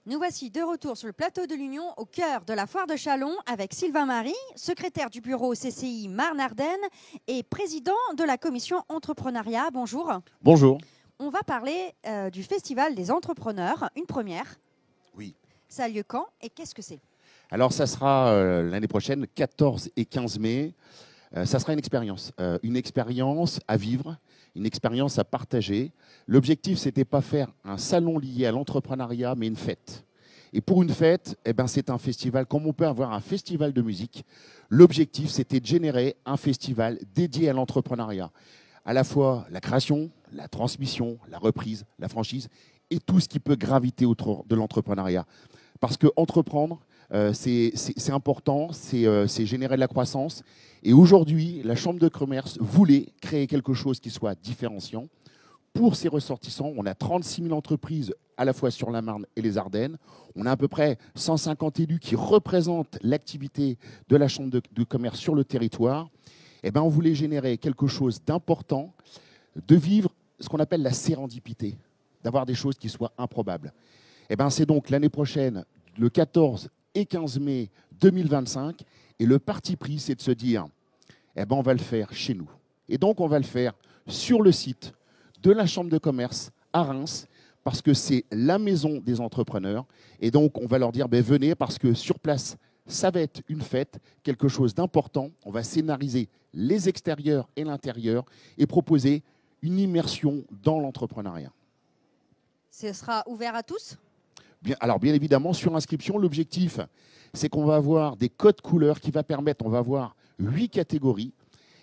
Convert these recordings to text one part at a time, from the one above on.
Nous voici de retour sur le plateau de l'Union, au cœur de la foire de Châlons, avec Sylvain Marie, secrétaire du bureau CCI Marne-Ardenne et président de la commission entrepreneuriat. Bonjour. Bonjour. On va parler du Festival des entrepreneurs, une première. Oui. Ça a lieu quand et qu'est-ce que c'est? Alors, ça sera l'année prochaine, 14 et 15 mai. Ça sera une expérience à vivre, une expérience à partager. L'objectif, ce n'était pas faire un salon lié à l'entrepreneuriat, mais une fête. Et pour une fête, eh ben, c'est un festival, comme on peut avoir un festival de musique. L'objectif, c'était de générer un festival dédié à l'entrepreneuriat. À la fois la création, la transmission, la reprise, la franchise et tout ce qui peut graviter autour de l'entrepreneuriat. Parce que entreprendre, c'est important, c'est générer de la croissance. Et aujourd'hui, la Chambre de commerce voulait créer quelque chose qui soit différenciant. Pour ses ressortissants, on a 36 000 entreprises à la fois sur la Marne et les Ardennes. On a à peu près 150 élus qui représentent l'activité de la Chambre de commerce sur le territoire. Eh ben, on voulait générer quelque chose d'important, de vivre ce qu'on appelle la sérendipité, d'avoir des choses qui soient improbables. Eh ben, c'est donc l'année prochaine, le 14 et 15 mai 2025, et le parti pris, c'est de se dire, eh ben, on va le faire chez nous. Et donc, on va le faire sur le site de la Chambre de commerce à Reims, parce que c'est la maison des entrepreneurs. Et donc, on va leur dire, ben, venez, parce que sur place, ça va être une fête, quelque chose d'important. On va scénariser les extérieurs et l'intérieur et proposer une immersion dans l'entrepreneuriat. Ce sera ouvert à tous? Alors, bien évidemment, sur inscription, l'objectif, c'est qu'on va avoir des codes couleurs qui va permettre, on va avoir 8 catégories.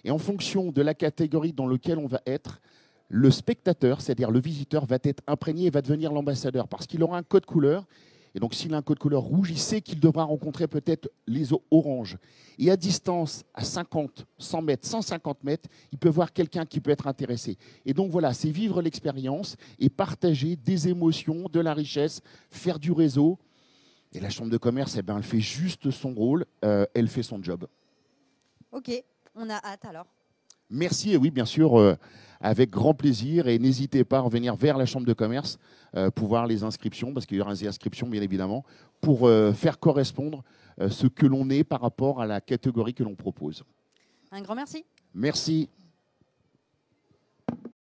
Et en fonction de la catégorie dans laquelle on va être, le spectateur, c'est-à-dire le visiteur, va être imprégné et va devenir l'ambassadeur parce qu'il aura un code couleur. Et donc, s'il a un code couleur rouge, il sait qu'il devra rencontrer peut-être les oranges. Et à distance, à 50, 100 mètres, 150 mètres, il peut voir quelqu'un qui peut être intéressé. Et donc, voilà, c'est vivre l'expérience et partager des émotions, de la richesse, faire du réseau. Et la Chambre de commerce, eh ben, elle fait juste son rôle, elle fait son job. Ok, on a hâte alors. Merci, et oui, bien sûr, avec grand plaisir. Et n'hésitez pas à revenir vers la Chambre de commerce pour voir les inscriptions, parce qu'il y aura des inscriptions, bien évidemment, pour faire correspondre ce que l'on est par rapport à la catégorie que l'on propose. Un grand merci. Merci.